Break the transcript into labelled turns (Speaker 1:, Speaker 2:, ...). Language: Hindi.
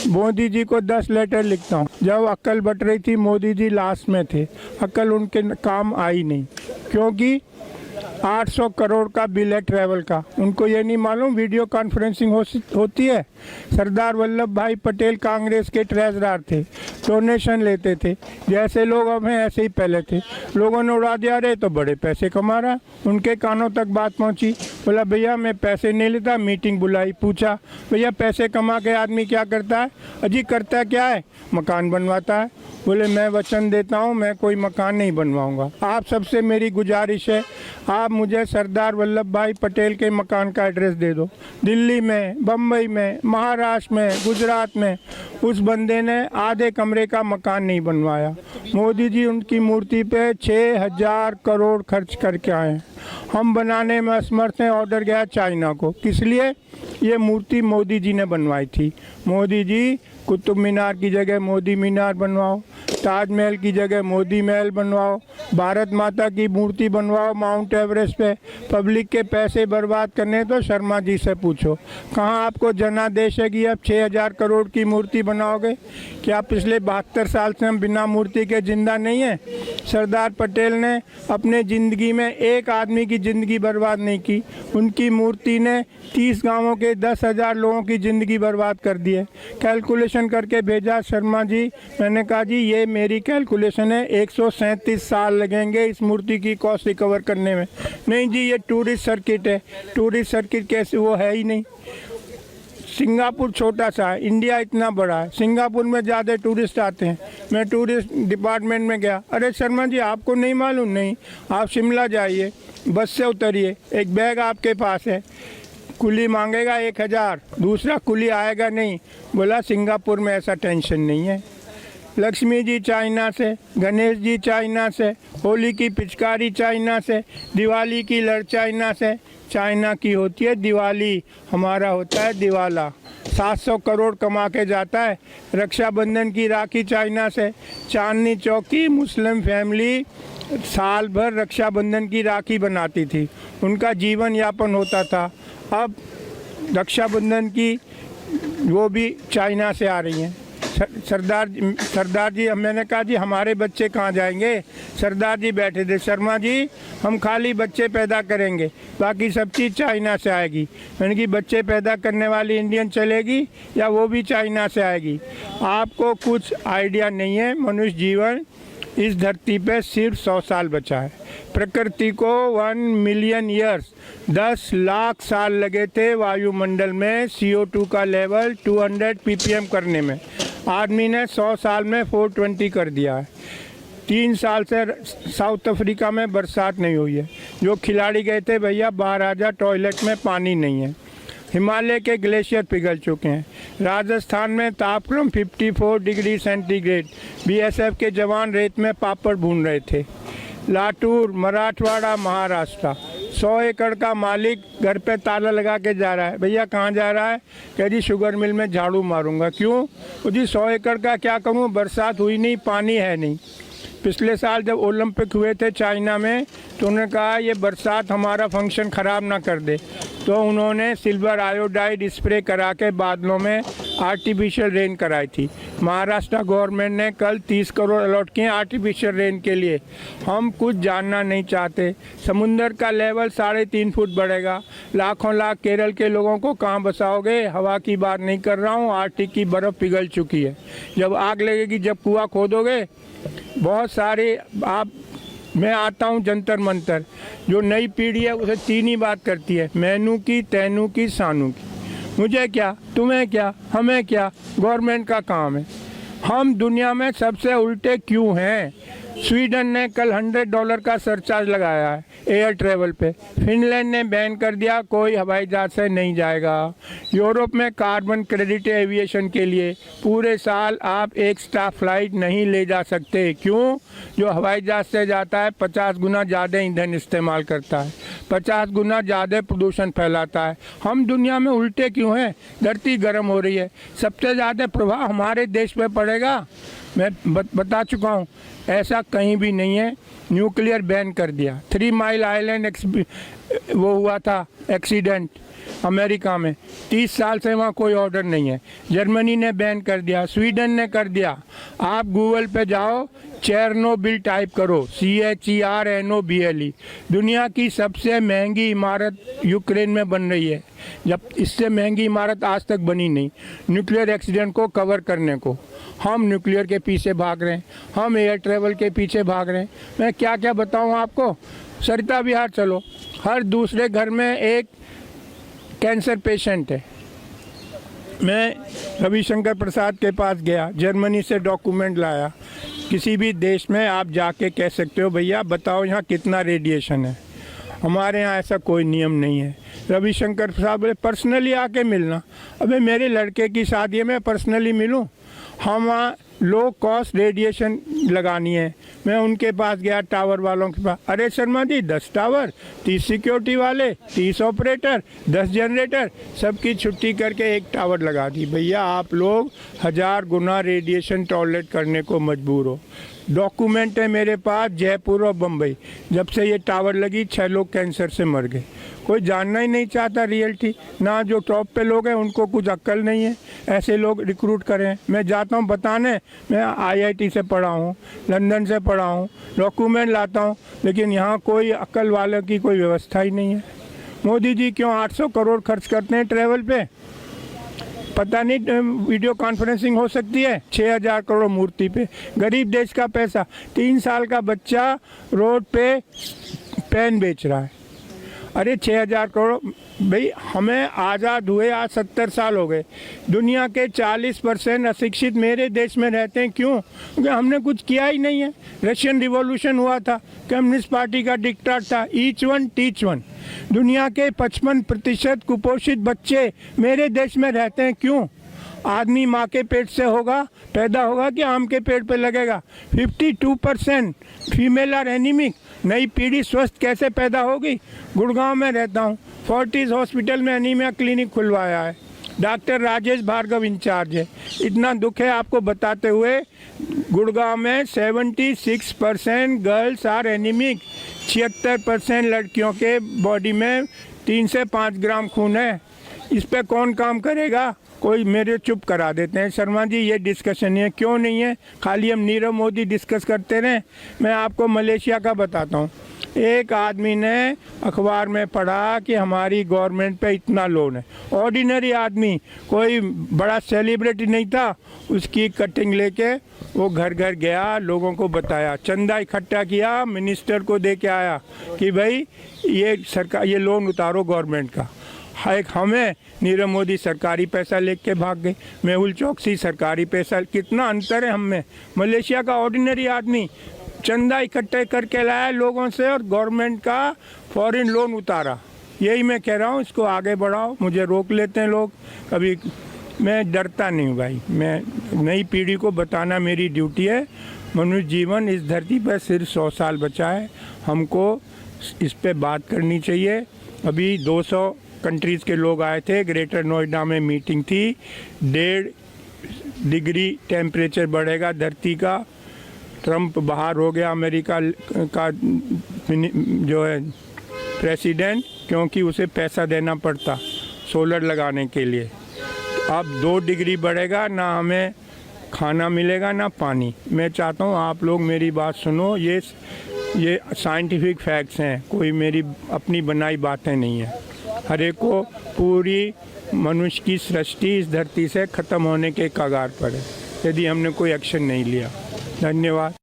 Speaker 1: मोदी जी को 10 लेटर लिखता हूँ। जब अक्ल बट रही थी मोदी जी लास्ट में थे, अक्ल उनके काम आई नहीं, क्योंकि 800 करोड़ का बिल है ट्रैवल का। उनको ये नहीं मालूम वीडियो कॉन्फ्रेंसिंग होती है। सरदार वल्लभ भाई पटेल कांग्रेस के ट्रेजरर थे, डोनेशन लेते थे, जैसे लोग अब हैं ऐसे ही पहले थे। लोगों ने उड़ा दिया, अरे तो बड़े पैसे कमा रहा। उनके कानों तक बात पहुंची, बोला भैया मैं पैसे नहीं लेता। मीटिंग बुलाई, पूछा भैया पैसे कमा के आदमी क्या करता है? अजी करता क्या है? मकान बनवाता है। बोले मैं वचन देता हूँ मैं कोई मकान नहीं बनवाऊंगा। आप सबसे मेरी गुजारिश है, आप मुझे सरदार वल्लभ भाई पटेल के मकान का एड्रेस दे दो। दिल्ली में, बम्बई में, महाराष्ट्र में, गुजरात में उस बंदे ने आधे कमरे का मकान नहीं बनवाया। मोदी जी उनकी मूर्ति पे 6000 करोड़ खर्च करके आए। हम बनाने में असमर्थ हैं। ऑर्डर गया चाइना को। किस लिए? ये मूर्ति मोदी जी ने बनवाई थी। मोदी जी कुतुब मीनार की जगह मोदी मीनार बनवाओ, ताजमहल की जगह मोदी महल बनवाओ, भारत माता की मूर्ति बनवाओ माउंट एवरेस्ट पे। पब्लिक के पैसे बर्बाद करने तो शर्मा जी से पूछो, कहाँ आपको जनादेश है कि अब 6000 करोड़ की मूर्ति बनाओगे? क्या पिछले 72 साल से हम बिना मूर्ति के जिंदा नहीं हैं? सरदार पटेल ने अपने ज़िंदगी में एक आदमी की ज़िंदगी बर्बाद नहीं की। उनकी मूर्ति ने 30 गाँवों के 10,000 लोगों की ज़िंदगी बर्बाद कर दी है। कैलकुलेशन करके भेजा शर्मा जी। मैंने कहा जी ये मेरी कैलकुलेशन है, 137 साल लगेंगे इस मूर्ति की कॉस्ट रिकवर करने में। नहीं जी ये टूरिस्ट सर्किट है। टूरिस्ट सर्किट कैसे? वो है ही नहीं। सिंगापुर छोटा सा है, इंडिया इतना बड़ा है। सिंगापुर में ज़्यादा टूरिस्ट आते हैं। मैं टूरिस्ट डिपार्टमेंट में गया, अरे शर्मा जी आपको नहीं मालूम? नहीं, आप शिमला जाइए, बस से उतरिए, एक बैग आपके पास है, कुली मांगेगा 1000, दूसरा कुली आएगा नहीं। बोला सिंगापुर में ऐसा टेंशन नहीं है। लक्ष्मी जी चाइना से, गणेश जी चाइना से, होली की पिचकारी चाइना से, दिवाली की लड़ चाइना से। चाइना की होती है दिवाली, हमारा होता है दिवाला। 700 करोड़ कमा के जाता है। रक्षाबंधन की राखी चाइना से। चांदनी चौक की मुस्लिम फैमिली साल भर रक्षाबंधन की राखी बनाती थी, उनका जीवन यापन होता था। अब रक्षाबंधन की वो भी चाइना से आ रही हैं। सरदार जी, मैंने कहा जी हमारे बच्चे कहाँ जाएंगे? सरदार जी बैठे थे, शर्मा जी हम खाली बच्चे पैदा करेंगे, बाकी सब चीज़ चाइना से आएगी। मैंने कि बच्चे पैदा करने वाली इंडियन चलेगी या वो भी चाइना से आएगी? आपको कुछ आइडिया नहीं है। मनुष्य जीवन इस धरती पे सिर्फ 100 साल बचा है। प्रकृति को 1 मिलियन ईयर्स 10 लाख साल लगे थे वायुमंडल में CO2 का लेवल 200 ppm करने में। आदमी ने 100 साल में 420 कर दिया है। 3 साल से साउथ अफ्रीका में बरसात नहीं हुई है। जो खिलाड़ी गए थे भैया बाहर आ जा, टॉयलेट में पानी नहीं है। हिमालय के ग्लेशियर पिघल चुके हैं। राजस्थान में तापक्रम 54 डिग्री सेंटीग्रेड। BSF के जवान रेत में पापड़ भून रहे थे। लातूर, मराठवाड़ा, महाराष्ट्र, 100 एकड़ का मालिक घर पे ताला लगा के जा रहा है। भैया कहाँ जा रहा है? कह जी शुगर मिल में झाड़ू मारूंगा। क्यों? तो जी 100 एकड़ का क्या करूँ, बरसात हुई नहीं, पानी है नहीं। पिछले साल जब ओलंपिक हुए थे चाइना में तो उन्होंने कहा ये बरसात हमारा फंक्शन ख़राब ना कर दे, तो उन्होंने सिल्वर आयोडाइड स्प्रे करा के बादलों में आर्टिफिशियल रेन कराई थी। महाराष्ट्र गवर्नमेंट ने कल 30 करोड़ अलॉट किए आर्टिफिशियल रेन के लिए। हम कुछ जानना नहीं चाहते। समुंदर का लेवल 3.5 फुट बढ़ेगा। लाखों लाख केरल के लोगों को कहाँ बसाओगे? हवा की बात नहीं कर रहा हूँ, आर्टिक की बर्फ़ पिघल चुकी है। जब आग लगेगी, जब कुआं खोदोगे, बहुत सारे मैं आता हूँ जंतर मंतर। जो नई पीढ़ी है उसे 3 ही बात करती है, मैनू की, तैनू की, सानू की। मुझे क्या, तुम्हें क्या, हमें क्या, गवर्नमेंट का काम है। हम दुनिया में सबसे उल्टे क्यों हैं? स्वीडन ने कल $100 का सरचार्ज लगाया है एयर ट्रेवल पे। फिनलैंड ने बैन कर दिया, कोई हवाई जहाज से नहीं जाएगा। यूरोप में कार्बन क्रेडिट एविएशन के लिए पूरे साल आप एक स्टाफ फ्लाइट नहीं ले जा सकते। क्यों? जो हवाई जहाज से जाता है 50 गुना ज़्यादा ईंधन इस्तेमाल करता है, 50 गुना ज़्यादा प्रदूषण फैलाता है। हम दुनिया में उल्टे क्यों हैं? धरती गर्म हो रही है, सबसे ज़्यादा प्रभाव हमारे देश पे पड़ेगा। मैं बता चुका हूँ, ऐसा कहीं भी नहीं है। न्यूक्लियर बैन कर दिया। 3 माइल इसराइल आइलैंड वो हुआ था एक्सीडेंट अमेरिका में, 30 साल से वहाँ कोई ऑर्डर नहीं है। जर्मनी ने बैन कर दिया, स्वीडन ने कर दिया। आप गूगल पे जाओ, चेरनोबिल टाइप करो, CHERNOBLE। दुनिया की सबसे महंगी इमारत यूक्रेन में बन रही है, जब इससे महंगी इमारत आज तक बनी नहीं, न्यूक्लियर एक्सीडेंट को कवर करने को। हम न्यूक्लियर के पीछे भाग रहे हैं, हम एयर ट्रेवल के पीछे भाग रहे हैं। मैं क्या क्या बताऊं आपको। सरिता विहार चलो, हर दूसरे घर में एक कैंसर पेशेंट है। मैं रविशंकर प्रसाद के पास गया, जर्मनी से डॉक्यूमेंट लाया। किसी भी देश में आप जाके कह सकते हो भैया बताओ यहाँ कितना रेडिएशन है। हमारे यहाँ ऐसा कोई नियम नहीं है। रविशंकर प्रसाद बोले पर्सनली आके मिलना। अबे मेरे लड़के की शादी में पर्सनली मिलूँ? हम वहाँ लो कॉस्ट रेडिएशन लगानी है। मैं उनके पास गया, टावर वालों के पास। अरे शर्मा जी 10 टावर, 30 सिक्योरिटी वाले, 30 ऑपरेटर, 10 जनरेटर, सबकी छुट्टी करके एक टावर लगा दी। भैया आप लोग 1000 गुना रेडिएशन टॉलरेट करने को मजबूर हो। डॉक्यूमेंट है मेरे पास, जयपुर और बम्बई। जब से ये टावर लगी 6 लोग कैंसर से मर गए। कोई जानना ही नहीं चाहता रियलिटी। ना जो टॉप पे लोग हैं उनको कुछ अक्ल नहीं है, ऐसे लोग रिक्रूट करें। मैं जाता हूँ बताने, मैं IIT से पढ़ा हूँ, लंदन से पढ़ा हूँ, डॉक्यूमेंट लाता हूँ, लेकिन यहाँ कोई अक्ल वालों की कोई व्यवस्था ही नहीं है। मोदी जी क्यों 800 करोड़ खर्च करते हैं ट्रैवल पे? पता नहीं वीडियो कॉन्फ्रेंसिंग हो सकती है। 6000 करोड़ मूर्ति पे, गरीब देश का पैसा। 3 साल का बच्चा रोड पे पेन बेच रहा है। अरे 6000 करोड़। भाई हमें आज़ाद हुए आज 70 साल हो गए। दुनिया के 40% अशिक्षित मेरे देश में रहते हैं। क्यों? क्योंकि हमने कुछ किया ही नहीं है। रशियन रिवॉल्यूशन हुआ था, कम्युनिस्ट पार्टी का डिक्टेट था, ईच वन टीच वन। दुनिया के 55% कुपोषित बच्चे मेरे देश में रहते हैं। क्यों? आदमी माँ के पेट से होगा पैदा होगा कि आम के पेड़ पे लगेगा। 52% फीमेल आर एनीमिक। नई पीढ़ी स्वस्थ कैसे पैदा होगी? गुड़गांव में रहता हूँ, फोर्टिस हॉस्पिटल में एनीमिया क्लिनिक खुलवाया है। डॉक्टर राजेश भार्गव इंचार्ज है। इतना दुख है आपको बताते हुए, गुड़गांव में 76% गर्ल्स आर एनीमिक। 76% लड़कियों के बॉडी में 3 से 5 ग्राम खून है। इस पे कौन काम करेगा? कोई मेरे चुप करा देते हैं। शर्मा जी ये डिस्कशन है, क्यों नहीं है? खाली हम नीरव मोदी डिस्कस करते रहें। मैं आपको मलेशिया का बताता हूँ। एक आदमी ने अखबार में पढ़ा कि हमारी गवर्नमेंट पे इतना लोन है। ऑर्डिनरी आदमी, कोई बड़ा सेलिब्रिटी नहीं था। उसकी कटिंग लेके वो घर घर गया, लोगों को बताया, चंदा इकट्ठा किया, मिनिस्टर को दे के आया कि भाई ये सरकार ये लोन उतारो गवर्नमेंट का। एक हमें नीरव मोदी सरकारी पैसा लेके भाग गए। मेहुल चौकसी सरकारी पैसा, कितना अंतर है हम में। मलेशिया का ऑर्डिनरी आदमी चंदा इकट्ठे करके लाया लोगों से और गवर्नमेंट का फॉरेन लोन उतारा। यही मैं कह रहा हूँ, इसको आगे बढ़ाओ। मुझे रोक लेते हैं लोग कभी, मैं डरता नहीं हूँ भाई। मैं नई पीढ़ी को बताना मेरी ड्यूटी है। मनुष्य जीवन इस धरती पर सिर्फ 100 साल बचा है, हमको इस पे बात करनी चाहिए। अभी 200 कंट्रीज़ के लोग आए थे, ग्रेटर नोएडा में मीटिंग थी। 1.5 डिग्री टेम्परेचर बढ़ेगा धरती का। ट्रंप बाहर हो गया अमेरिका का जो है प्रेसिडेंट, क्योंकि उसे पैसा देना पड़ता सोलर लगाने के लिए। अब 2 डिग्री बढ़ेगा, ना हमें खाना मिलेगा ना पानी। मैं चाहता हूँ आप लोग मेरी बात सुनो, ये साइंटिफिक फैक्ट्स हैं, कोई मेरी अपनी बनाई बातें नहीं है। हर एक को पूरी मनुष्य की सृष्टि इस धरती से ख़त्म होने के कगार पर है यदि हमने कोई एक्शन नहीं लिया। धन्यवाद।